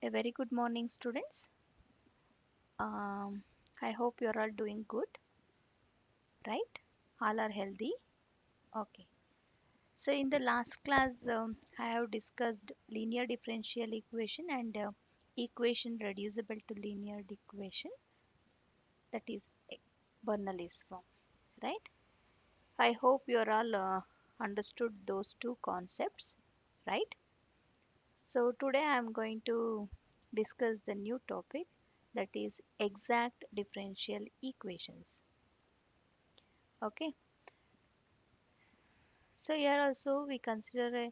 A very good morning, students. Um, I hope you're all doing good, right? All are healthy. Okay. So, in the last class, I have discussed linear differential equation and equation reducible to linear equation, that is Bernoulli's form, right? I hope you're all understood those two concepts, right? So, today I am going to discuss the new topic, that is exact differential equations. Okay, so here also we consider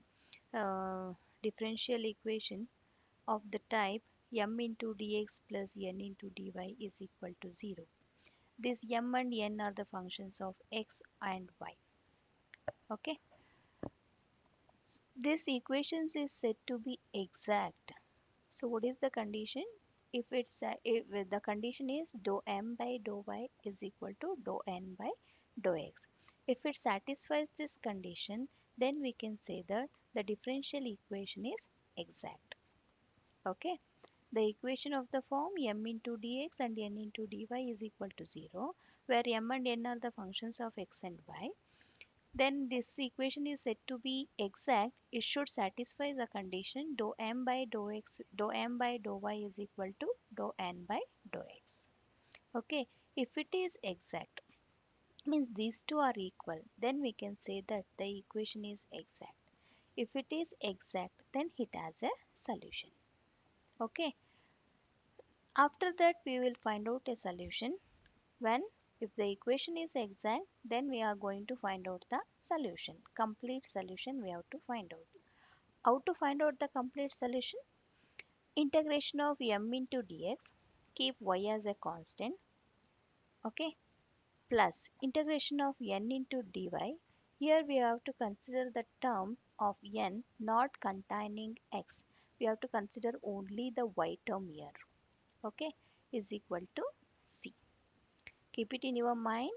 a differential equation of the type m into dx plus n into dy is equal to 0. This m and n are the functions of x and y. Okay, this equations is said to be exact. So what is the condition? If the condition is dou m by dou y is equal to dou n by dou x. If it satisfies this condition, then we can say that the differential equation is exact. Okay. The equation of the form m into dx and n into dy is equal to 0, where m and n are the functions of x and y, then this equation is said to be exact. It should satisfy the condition dou m by dou x, dou m by dou y is equal to dou n by dou x. Okay, if it is exact, means these two are equal, then we can say that the equation is exact. If it is exact, then it has a solution. Okay, after that we will find out a solution. When if the equation is exact, then we are going to find out the solution. Complete solution we have to find out. How to find out the complete solution? Integration of m into dx, keep y as a constant, okay, plus integration of n into dy. Here we have to consider the term of n not containing x. We have to consider only the y term here, okay, is equal to c. Keep it in your mind.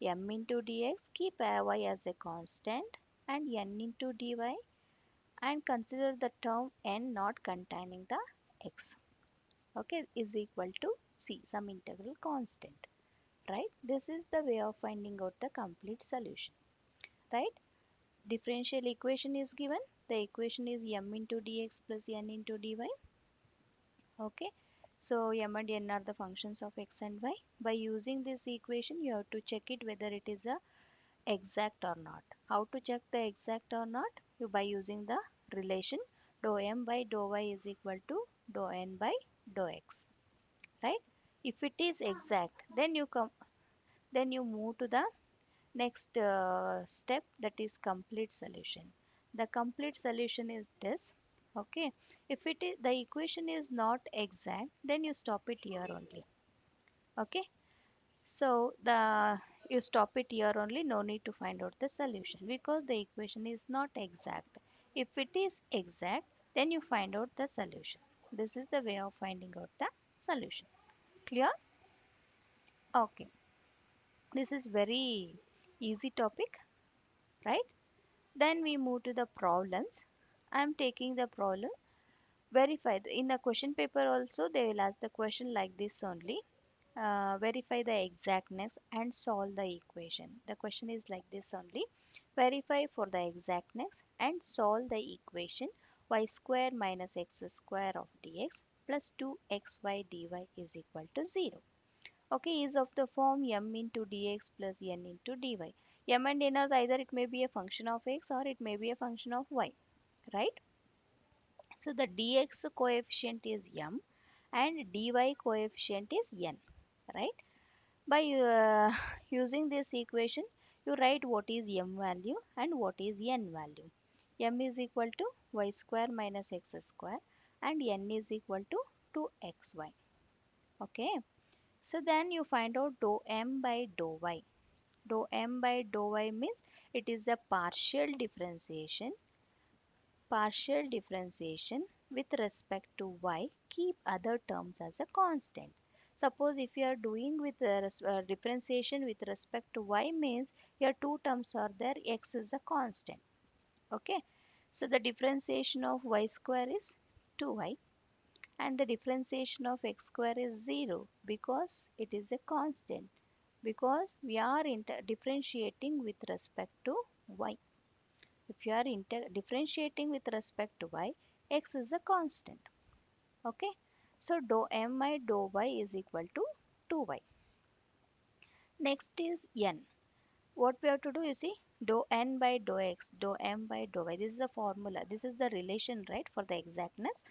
M into dx, keep y as a constant, and n into dy, and consider the term n not containing the x, okay, is equal to c, some integral constant, right? This is the way of finding out the complete solution, right? Differential equation is given. The equation is m into dx plus n into dy. Okay, so m and n are the functions of x and y. By using this equation, you have to check it whether it is a exact or not. How to check the exact or not? You by using the relation dou m by dou y is equal to dou n by dou x, right? If it is exact, then you move to the next step, that is complete solution. The complete solution is this. Okay, if it is the equation is not exact, then you stop it here only. Okay, so the you stop it here only, no need to find out the solution because the equation is not exact. If it is exact, then you find out the solution. This is the way of finding out the solution. Clear? Okay. This is very easy topic, right? Then we move to the problems. I am taking the problem. Verify in the question paper also they will ask the question like this only. Verify the exactness and solve the equation. The question is like this only. Verify for the exactness and solve the equation y square minus x square of dx plus 2xy dy is equal to 0. Okay, is of the form m into dx plus n into dy. M and n are either it may be a function of x or it may be a function of y, right? So the dx coefficient is m and dy coefficient is n, right? By using this equation, you write what is m value and what is n value. M is equal to y square minus x square and n is equal to 2xy. Okay. So then you find out dou m by dou y. Dou m by dou y means it is a partial differentiation with respect to y, keep other terms as a constant. Suppose if you are doing with differentiation with respect to y means your two terms are there, x is a constant. Okay, so the differentiation of y square is 2y and the differentiation of x square is 0 because it is a constant, because we are differentiating with respect to y. If you are differentiating with respect to y, x is a constant. Okay, so dou m by dou y is equal to 2y. Next is n. What we have to do, you see, dou n by dou x, dou m by dou y. This is the formula. This is the relation, right, for the exactness.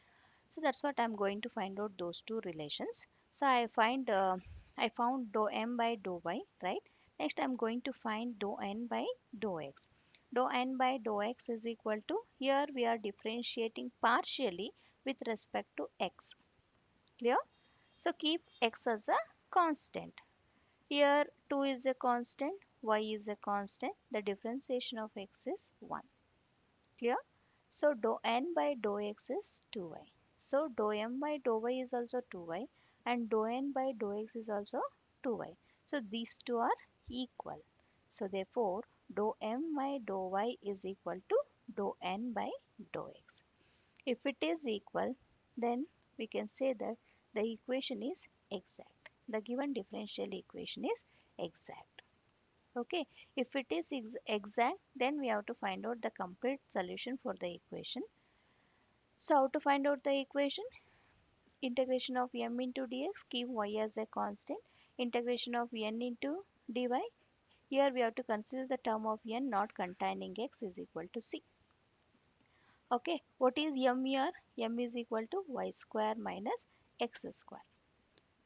So that's what I'm going to find out those two relations. So I found dou m by dou y, right? Next I'm going to find dou n by dou x. Dou n by dou x is equal to, here we are differentiating partially with respect to x. Clear? So keep x as a constant. Here 2 is a constant, y is a constant. The differentiation of x is 1. Clear? So dou n by dou x is 2y. So dou m by dou y is also 2y and dou n by dou x is also 2y. So these two are equal. So therefore dou m by dou y is equal to dou n by dou x. If it is equal, then we can say that the equation is exact. The given differential equation is exact. Okay, if it is exact, then we have to find out the complete solution for the equation. So how to find out the equation? Integration of m into dx, keep y as a constant. Integration of n into dy. Here we have to consider the term of n not containing x is equal to c. Okay, what is m here? M is equal to y square minus x square.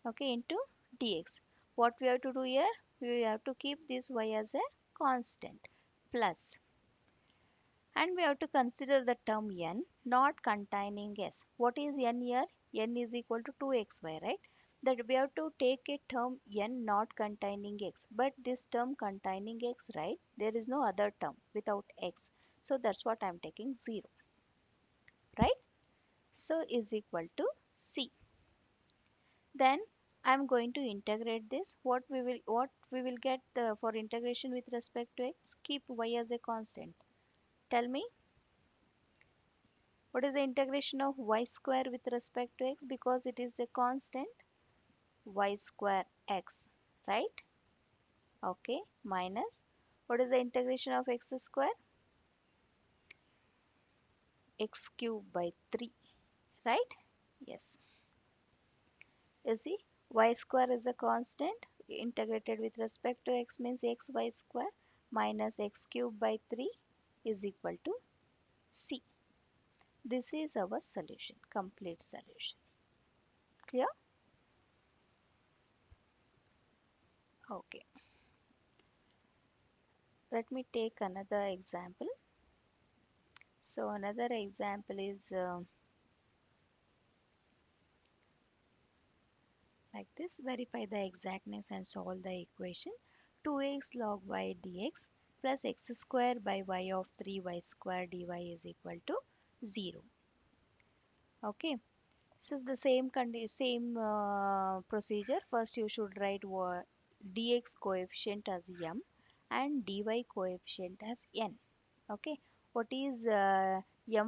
Okay, into dx. What we have to do here? We have to keep this y as a constant plus, and we have to consider the term n not containing s. What is n here? N is equal to 2xy, right? That we have to take a term n not containing x. But this term containing x, right? There is no other term without x. So that's what I'm taking 0, right? So is equal to c. Then I'm going to integrate this. What we will get for integration with respect to x? Keep y as a constant. Tell me, what is the integration of y square with respect to x? Because it is a constant, y square x, right? Okay, minus, what is the integration of x square? X cube by 3, right? Yes. You see, y square is a constant. Integrated with respect to x means xy square minus x cube by 3 is equal to c. This is our solution, complete solution. Clear? Okay. Let me take another example. So another example is like this. Verify the exactness and solve the equation. 2x log y dx plus x square by y of 3y square dy is equal to 0. Okay. So the same procedure. First you should write dx coefficient as m and dy coefficient as n. Okay. What is m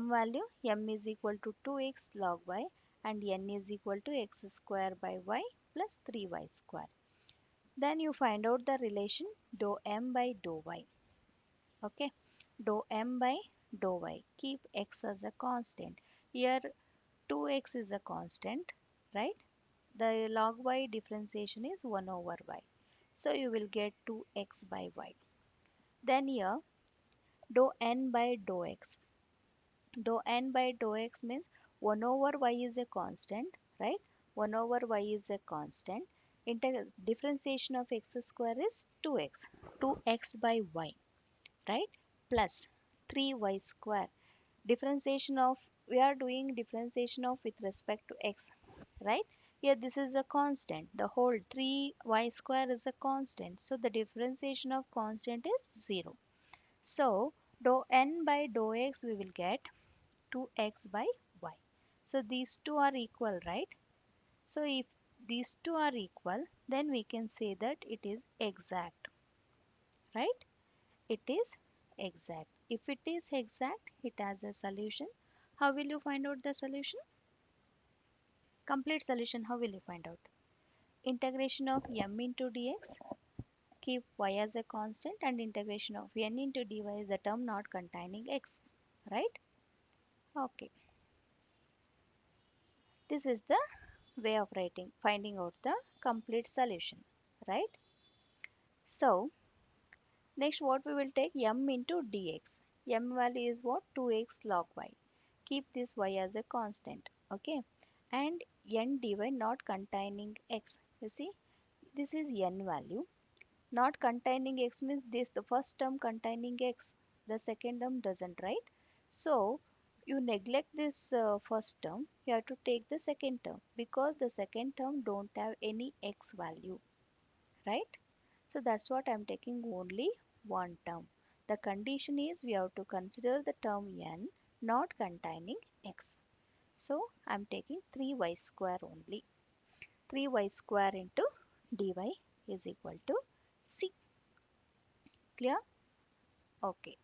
value? M is equal to 2x log y and n is equal to x square by y plus 3y square. Then you find out the relation dou m by dou y. Okay. Dou m by dou y. Keep x as a constant. Here 2x is a constant, right? The log y differentiation is 1 over y. So you will get 2x by y. Then here dou n by dou x. Dou n by dou x means 1 over y is a constant, right? 1 over y is a constant. Differentiation of x square is 2x. 2x by y, right? Plus 3y square. Differentiation of, we are doing differentiation of with respect to x, right? Here this is a constant. The whole 3y square is a constant. So the differentiation of constant is 0. So dou n by dou x we will get 2x by y. So these two are equal, right? So if these two are equal, then we can say that it is exact, right? It is exact. If it is exact, it has a solution. How will you find out the solution? Complete solution, how will you find out? Integration of m into dx, keep y as a constant, and integration of n into dy is the term not containing x, right? Okay, this is the way of writing, finding out the complete solution, right? So, next what we will take m into dx. M value is what? 2x log y. Keep this y as a constant, okay? And n dy not containing x. You see, this is n value. Not containing x means this the first term containing x, the second term doesn't, right? So you neglect this first term, you have to take the second term because the second term don't have any x value, right? So that's what I'm taking only one term. The condition is we have to consider the term n not containing x. So I'm taking 3y square only. 3y square into dy is equal to c. Clear? Okay.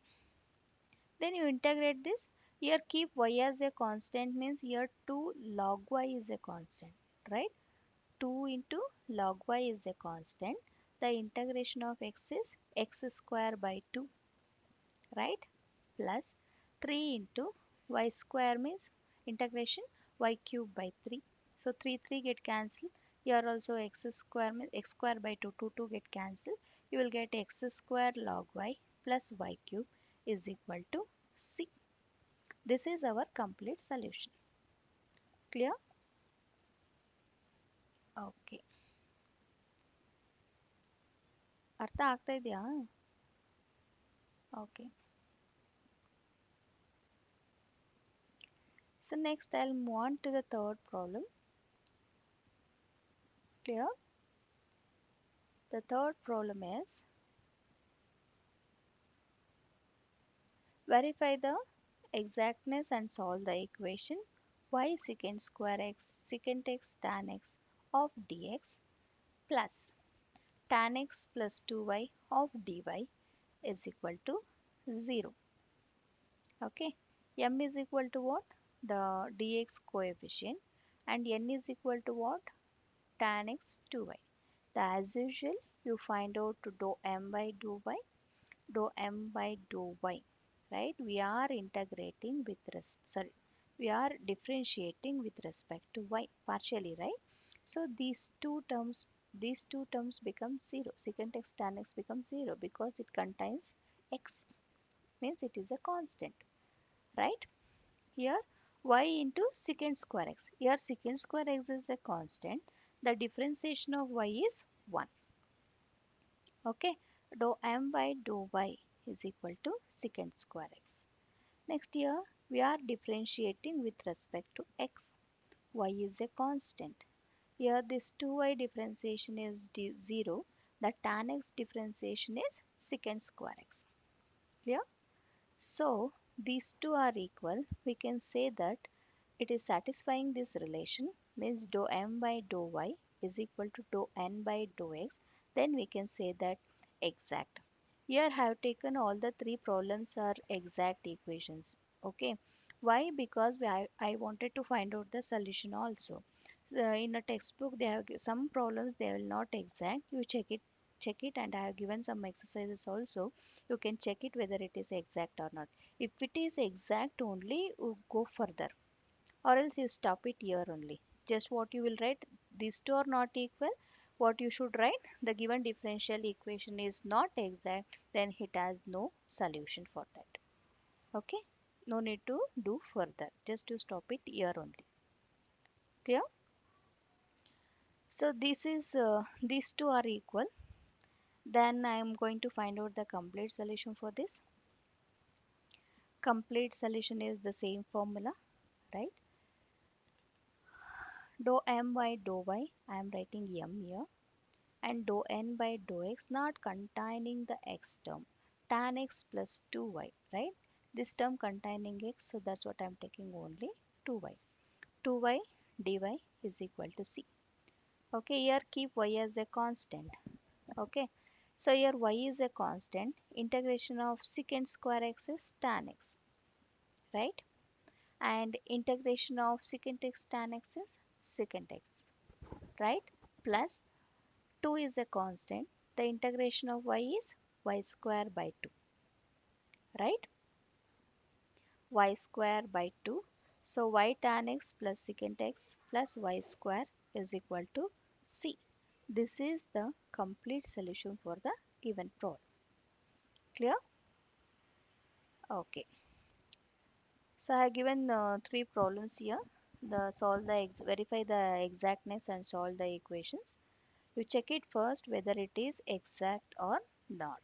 Then you integrate this. Here keep y as a constant means here 2 log y is a constant, right? 2 into log y is a constant. The integration of x is x square by 2, right? Plus 3 into y square means integration y cube by 3. So 3 get cancelled. Here also x square means x square by 2, 2 get cancelled. You will get x square log y plus y cube is equal to c. This is our complete solution. Clear? Okay. ಅರ್ಥ ಆಗ್ತಾ ಇದೆಯಾ? Okay. So next I'll move on to the third problem. Clear? The third problem is verify the exactness and solve the equation y secant square x secant x tan x of dx plus tan x plus 2y of dy is equal to 0. Okay. M is equal to what? The dx coefficient, and n is equal to what? Tan x 2y. As usual, you find out to dou m by dou y, dou m by dou y, right? We are integrating with sorry, we are differentiating with respect to y partially, right? So these two terms become 0. Secant x tan x becomes 0 because it contains x, means it is a constant, right? Here y into secant square x. Here secant square x is a constant. The differentiation of y is 1. Okay. Dou m by dou y is equal to secant square x. Next here we are differentiating with respect to x. Y is a constant. Here this 2y differentiation is 0. The tan x differentiation is secant square x. Clear? So these two are equal. We can say that it is satisfying this relation, means dou m by dou y is equal to dou n by dou x. Then we can say that exact. Here I have taken all the three problems are exact equations. Okay. Why? Because I wanted to find out the solution also. In a textbook they have some problems they will not exact. You check it, and I have given some exercises also. You can check it whether it is exact or not. If it is exact only, you go further, or else you stop it here only. Just what you will write, these two are not equal. What you should write, the given differential equation is not exact, then it has no solution for that. Okay, no need to do further, just to stop it here only. Clear? So this is these two are equal. Then I am going to find out the complete solution for this. Complete solution is the same formula, right? Dou m by dou y, I am writing m here, and dou n by dou x not containing the x term, tan x plus 2y, right? This term containing x, so that's what I'm taking only 2y. 2y dy is equal to c. Okay, here keep y as a constant. Okay, so here y is a constant. Integration of secant square x is tan x, right? And integration of secant x tan x is secant x, right? Plus 2 is a constant. The integration of y is y square by 2, right? Y square by 2. So y tan x plus secant x plus y square is equal to c. This is the complete solution for the given problem. Clear? Okay. So I have given three problems here. Verify the exactness and solve the equations. You check it first whether it is exact or not.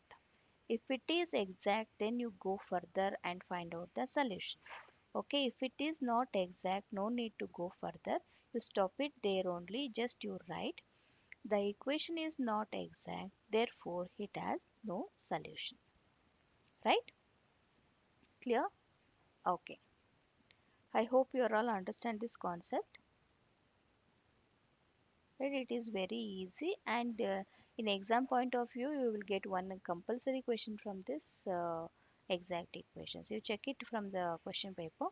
If it is exact, then you go further and find out the solution. Okay, if it is not exact, no need to go further. You stop it there only, just you write. The equation is not exact, therefore it has no solution. Right? Clear? Okay. I hope you all understand this concept. Right? It is very easy, and in exam point of view, you will get one compulsory question from this exact equations. You check it from the question paper.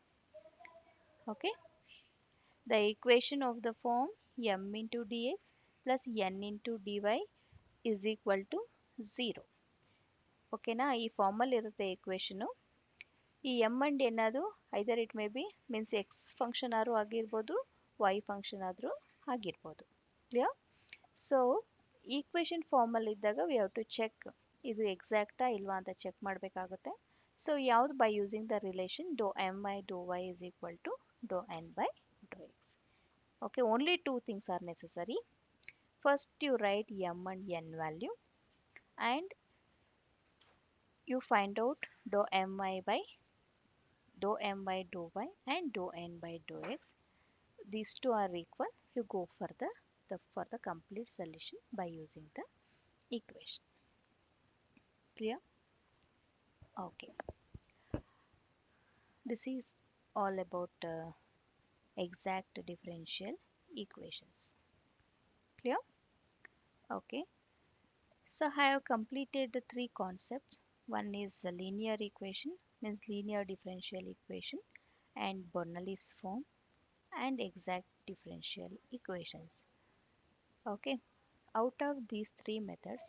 Okay. The equation of the form m into dx plus n into dy is equal to 0. ಓಕೆನಾ ಈ ಫಾರ್ಮಲ್ಲಿ ಇರುತ್ತೆ ಈಕ್ವೇಷನು. ಈ M and N ಅದು either it may be means X function ಆದ್ರೂ ಆಗಿರ್ಬೋದು, Y function ಆದರೂ ಆಗಿರ್ಬೋದು. ಕ್ಲಿಯರ್? ಸೊ ಈಕ್ವೇಷನ್ ಫಾರ್ಮಲ್ಲಿ ಇದ್ದಾಗ ವಿ ಹ್ಯಾವ್ ಟು ಚೆಕ್ ಇದು ಎಕ್ಸಾಕ್ಟಾ ಇಲ್ವಾ ಅಂತ ಚೆಕ್ ಮಾಡಬೇಕಾಗುತ್ತೆ. ಸೊ ಯಾವುದು by using the relation do m by do y is equal to do n by do x. Okay, only two things are necessary. First, you write m and n value, and you find out dou mi by dou m by dou y and dou n by dou x. These two are equal. You go for the complete solution by using the equation. Clear? Okay. This is all about exact differential equations. Clear? Okay. So I have completed the three concepts. One is a linear equation, means linear differential equation, and Bernoulli's form, and exact differential equations. Okay. Out of these three methods,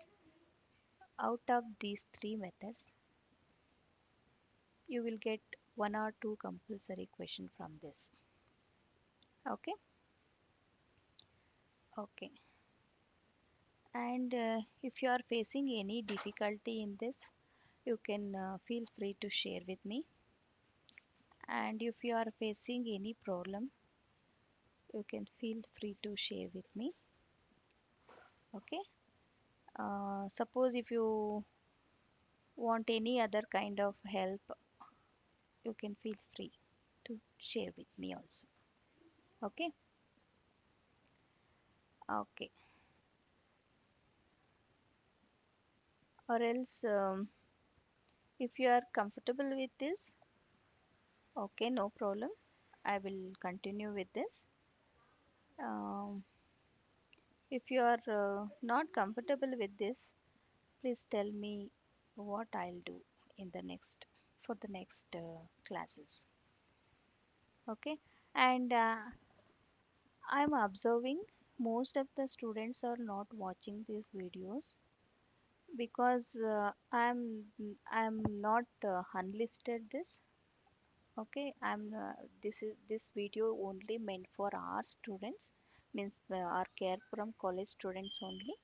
out of these three methods, you will get one or two compulsory question from this. Okay. Okay. And if you are facing any difficulty in this, you can feel free to share with me. And if you are facing any problem, you can feel free to share with me. Okay. Suppose if you want any other kind of help, you can feel free to share with me also. Okay. Okay. Or else, if you are comfortable with this, okay, no problem. I will continue with this. Um, if you are not comfortable with this, please tell me what I'll do in the next for the next classes. Okay. And I'm observing most of the students are not watching these videos because I'm not unlisted this. Okay, this video only meant for our students, means our Carepuram college students only.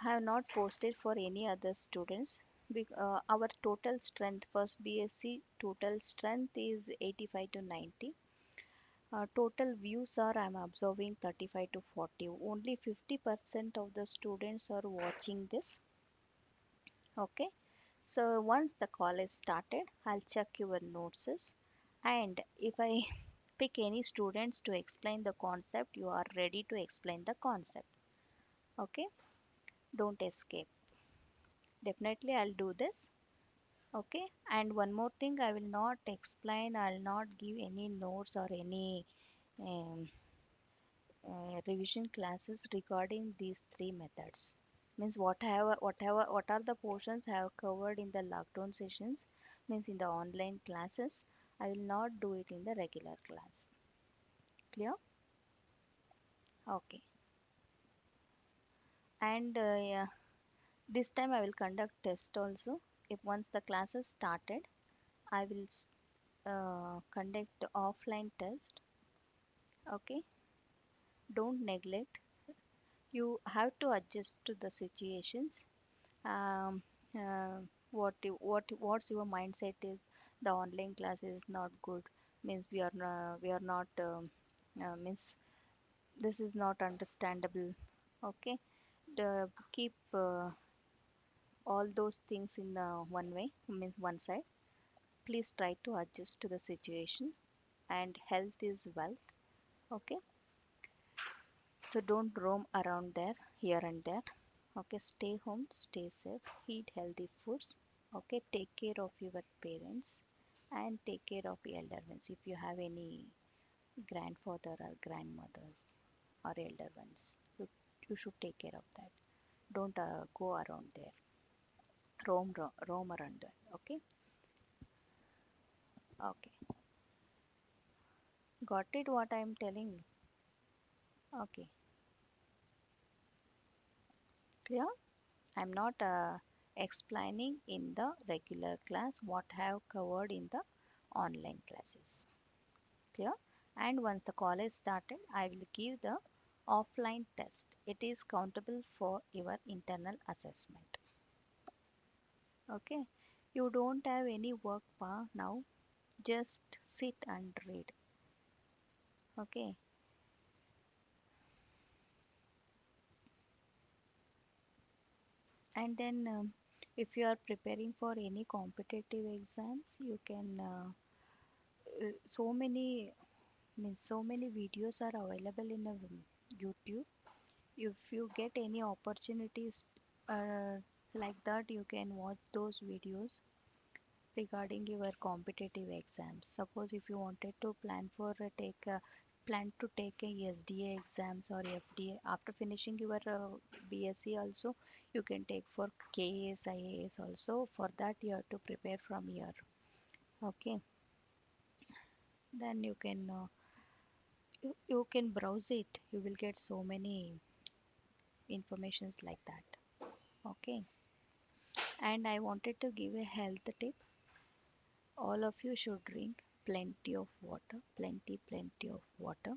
I have not posted for any other students. Our total strength, first BSc total strength is 85 to 90. Total views are I'm observing 35 to 40. Only 50% of the students are watching this. Okay. So once the college started, I'll check your notes, and if I pick any students to explain the concept, you are ready to explain the concept. Okay. Don't escape. Definitely I'll do this. Okay. And one more thing, I will not explain, I'll not give any notes or any um, revision classes regarding these three methods. Means what are the portions I have covered in the lockdown sessions, means in the online classes, I will not do it in the regular class. Clear? Okay. And yeah, this time I will conduct test also. If once the class is started, I will conduct offline test. Okay. Don't neglect. You have to adjust to the situations. Um, what's your mindset is the online class is not good, means we are not means this is not understandable. Okay. Keep all those things in one way, means one side. Please try to adjust to the situation, and health is wealth. Okay. So don't roam around there, here and there. Okay, stay home, stay safe, eat healthy foods. Okay, take care of your parents and take care of elder ones. If you have any grandfather or grandmothers or elder ones, you should take care of that. Don't go around there. Roam around there. Okay, okay. Got it? What I am telling? Okay, clear? I'm not explaining in the regular class what I have covered in the online classes. Clear? And once the college started, I will give the offline test. It is countable for your internal assessment. Okay? You don't have any work pa now. Just sit and read. Okay? And then if you are preparing for any competitive exams, you can so many means so many videos are available in YouTube. If you get any opportunities uh, like that, you can watch those videos regarding your competitive exams. Suppose if you wanted to plan to take a SDA exams or FDA after finishing your BSc also, you can take for KAS, IAS also. For that you have to prepare from here. Okay, then you can browse it. You will get so many informations like that. Okay, and I wanted to give a health tip. All of you should drink plenty of water, plenty of water.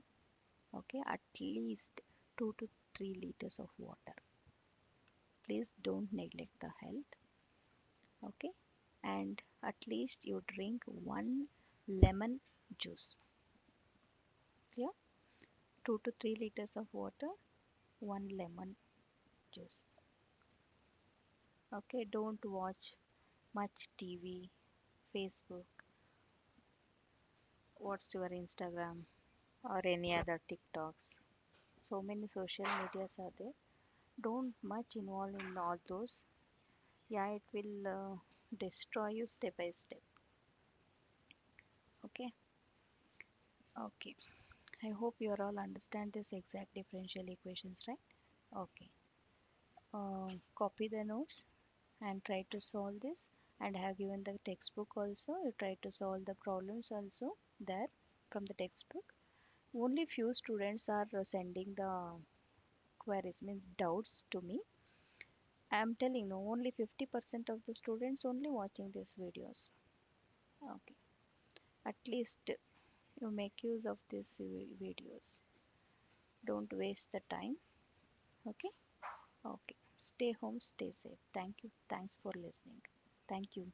Okay, at least 2 to 3 liters of water. Please don't neglect the health. Okay, and at least you drink one lemon juice. Yeah, 2 to 3 liters of water, one lemon juice. Okay, don't watch much TV, Facebook, what's your Instagram or any other TikToks. So many social medias are there. Don't much involve in all those. Yeah, it will destroy you step by step. Okay. Okay. I hope you all understand this exact differential equations, right? Okay. Copy the notes and try to solve this. And I have given the textbook also. You try to solve the problems also there from the textbook. Only few students are sending the queries, means doubts to me. I am telling no, only 50% of the students only watching these videos. Okay. At least you make use of these videos. Don't waste the time. Okay. Okay. Stay home, stay safe. Thank you. Thanks for listening. Thank you.